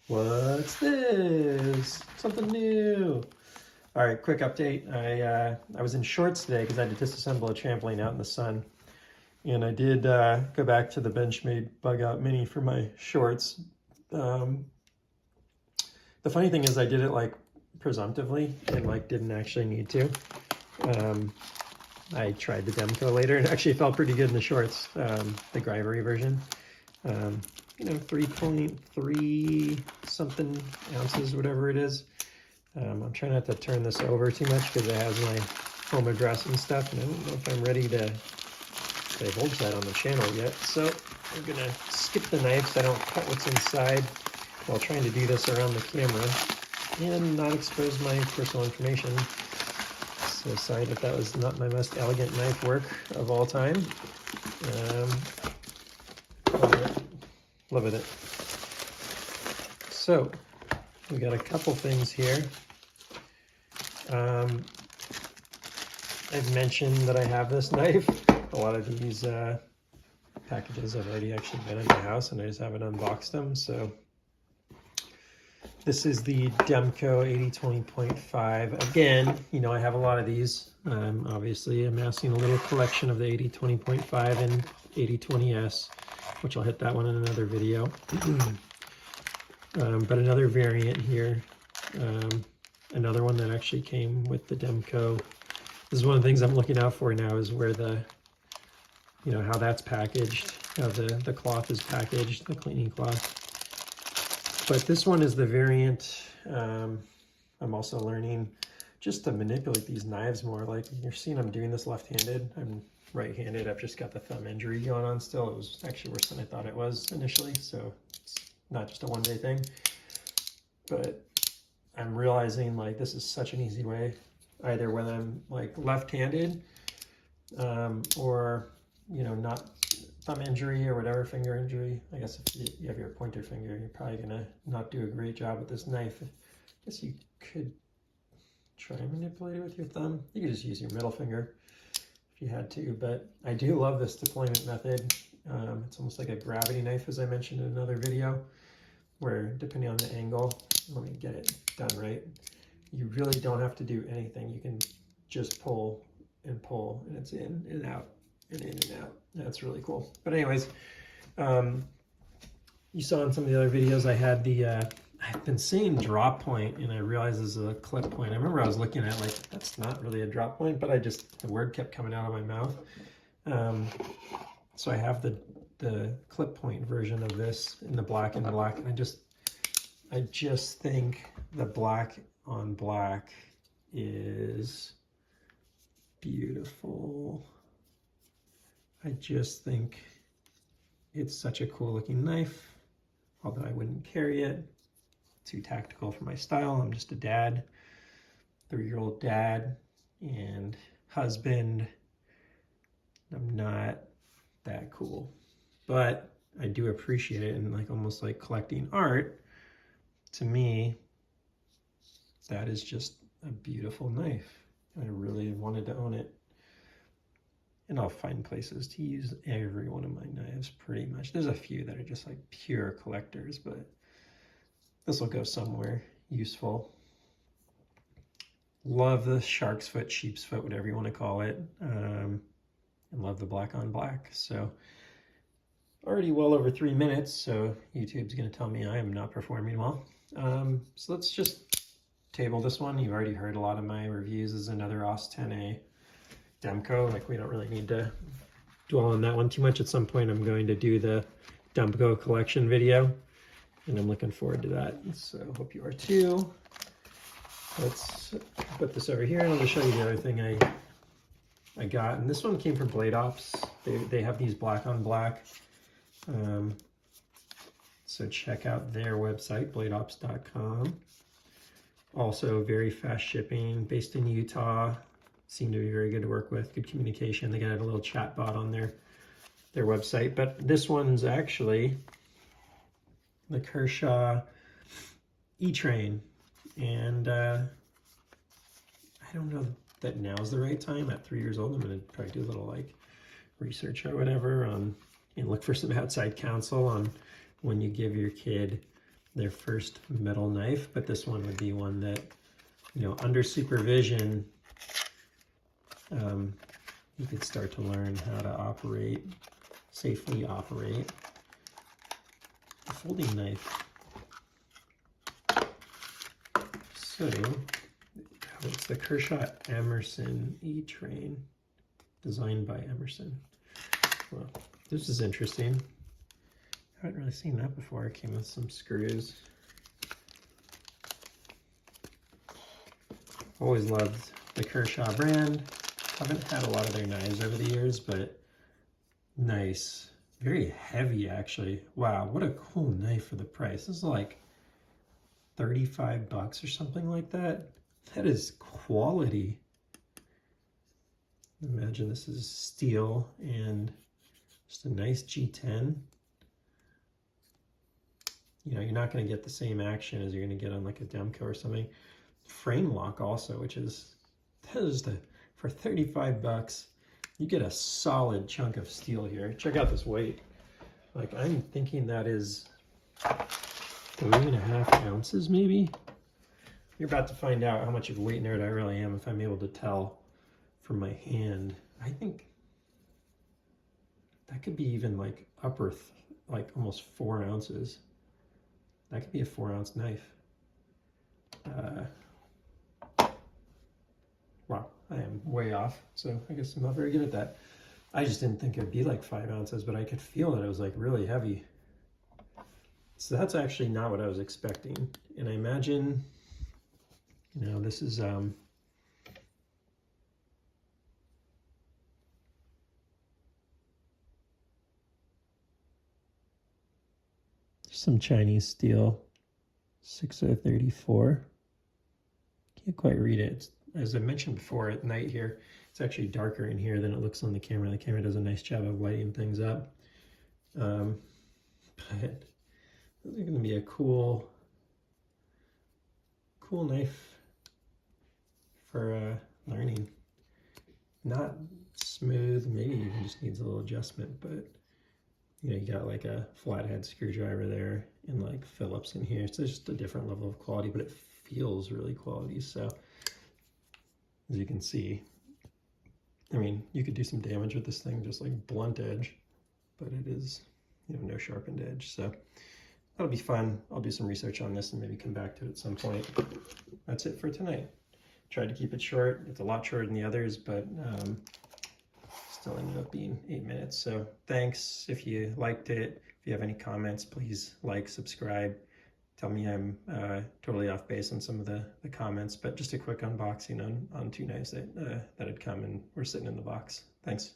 What's this? Something new. All right, quick update. I was in shorts today because I had to disassemble a trampoline out in the sun. And I did go back to the Benchmade Bug Out Mini for my shorts. The funny thing is I did it like presumptively and like didn't actually need to. I tried the Demko later and actually felt pretty good in the shorts, the Grivory version. You know, 3.3 something ounces, whatever it is. I'm trying not to turn this over too much because it has my home address and stuff, and I don't know if I'm ready to divulge that on the channel yet. So I'm gonna skip the knife so I don't cut what's inside while trying to do this around the camera and not expose my personal information. So sorry that was not my most elegant knife work of all time. Love it. So we got a couple things here. I've mentioned that I have this knife. A lot of these packages have already actually been in my house and I just haven't unboxed them. So this is the Demko AD20.5. Again, you know, I have a lot of these. Obviously amassing a little collection of the AD20.5 and AD20S, which I'll hit that one in another video. But another variant here, another one that actually came with the Demko. This is one of the things I'm looking out for now, is where the, you know, how that's packaged, how the cloth is packaged, the cleaning cloth. But this one is the variant. I'm also learning just to manipulate these knives more. Like you're seeing I'm doing this left-handed. I'm right-handed. I've just got the thumb injury going on still. It was actually worse than I thought it was initially, so it's not just a one-day thing. But I'm realizing like this is such an easy way, either when I'm like left-handed or, you know, not thumb injury or whatever, finger injury. I guess if you have your pointer finger, you're probably gonna not do a great job with this knife. I guess you could try and manipulate it with your thumb. You could just use your middle finger if you had to, but I do love this deployment method. It's almost like a gravity knife, as I mentioned in another video, where depending on the angle, let me get it done right, you really don't have to do anything. You can just pull and it's in and out and in and out. That's really cool. But anyways, you saw in some of the other videos I had the I've been saying drop point, and I realized this is a clip point. I remember I was looking at like, that's not really a drop point, but the word kept coming out of my mouth. So I have the clip point version of this in the black and black, and I just think the black on black is beautiful. I just think it's such a cool looking knife, although I wouldn't carry it. Too tactical for my style. I'm just a dad, 3-year-old dad and husband. I'm not that cool, but I do appreciate it, and like almost like collecting art. To me, that is just a beautiful knife. I really wanted to own it. And I'll find places to use every one of my knives pretty much. There's a few that are just like pure collectors, but this will go somewhere useful. Love the Sharks Foot, sheep's foot, whatever you want to call it. And love the black on black. So already well over 3 minutes, so YouTube's going to tell me I am not performing well. So let's just table this one. You've already heard a lot of my reviews. This is another OS 10A Demko. Like, we don't really need to dwell on that one too much. At some point I'm going to do the Demko collection video, and I'm looking forward to that. So hope you are too. Let's put this over here, and I'll just show you the other thing I got. And this one came from BladeOps. They have these black on black. So check out their website, bladeops.com. Also very fast shipping, based in Utah. Seem to be very good to work with, good communication. They got a little chat bot on their website. But this one's actually the Kershaw E-Train. And I don't know that now's the right time. At 3 years old, I'm going to probably do a little like research or whatever and look for some outside counsel on when you give your kid their first metal knife, but this one would be one that, you know, under supervision, you could start to learn how to operate, safely operate a folding knife. So, it's the Kershaw Emerson E-Train, designed by Emerson. Well, this is interesting. I haven't really seen that before. It came with some screws. Always loved the Kershaw brand. Haven't had a lot of their knives over the years, but nice. Very heavy, actually. Wow, what a cool knife for the price. This is like 35 bucks or something like that. That is quality. Imagine this is steel and just a nice G10. You know, you're not going to get the same action as you're going to get on like a Demko or something. Frame lock also, which is, for 35 bucks, you get a solid chunk of steel here. Check out this weight. Like, I'm thinking that is 3.5 ounces maybe. You're about to find out how much of a weight nerd I really am if I'm able to tell from my hand. I think that could be even like like almost 4 ounces. That could be a 4-ounce knife. Wow, I am way off, so I guess I'm not very good at that. I just didn't think it'd be like 5 ounces, but I could feel that it was like really heavy. So that's actually not what I was expecting. And I imagine, you know, this is some Chinese steel, 6034. Can't quite read it. It's, as I mentioned before, at night here, it's actually darker in here than it looks on the camera. The camera does a nice job of lighting things up. But this is going to be a cool knife for learning. Not smooth, maybe even just needs a little adjustment, but you know, you got like a flathead screwdriver there and like Phillips in here. So it's just a different level of quality, but it feels really quality. So as you can see, I mean, you could do some damage with this thing, just like blunt edge, but it is, you know, no sharpened edge. So that'll be fun. I'll do some research on this and maybe come back to it at some point. That's it for tonight. Tried to keep it short. It's a lot shorter than the others, but still ended up being 8 minutes. So thanks if you liked it. If you have any comments, please like, subscribe. Tell me I'm totally off base on some of the comments, but just a quick unboxing on 2 knives that had come and were sitting in the box. Thanks.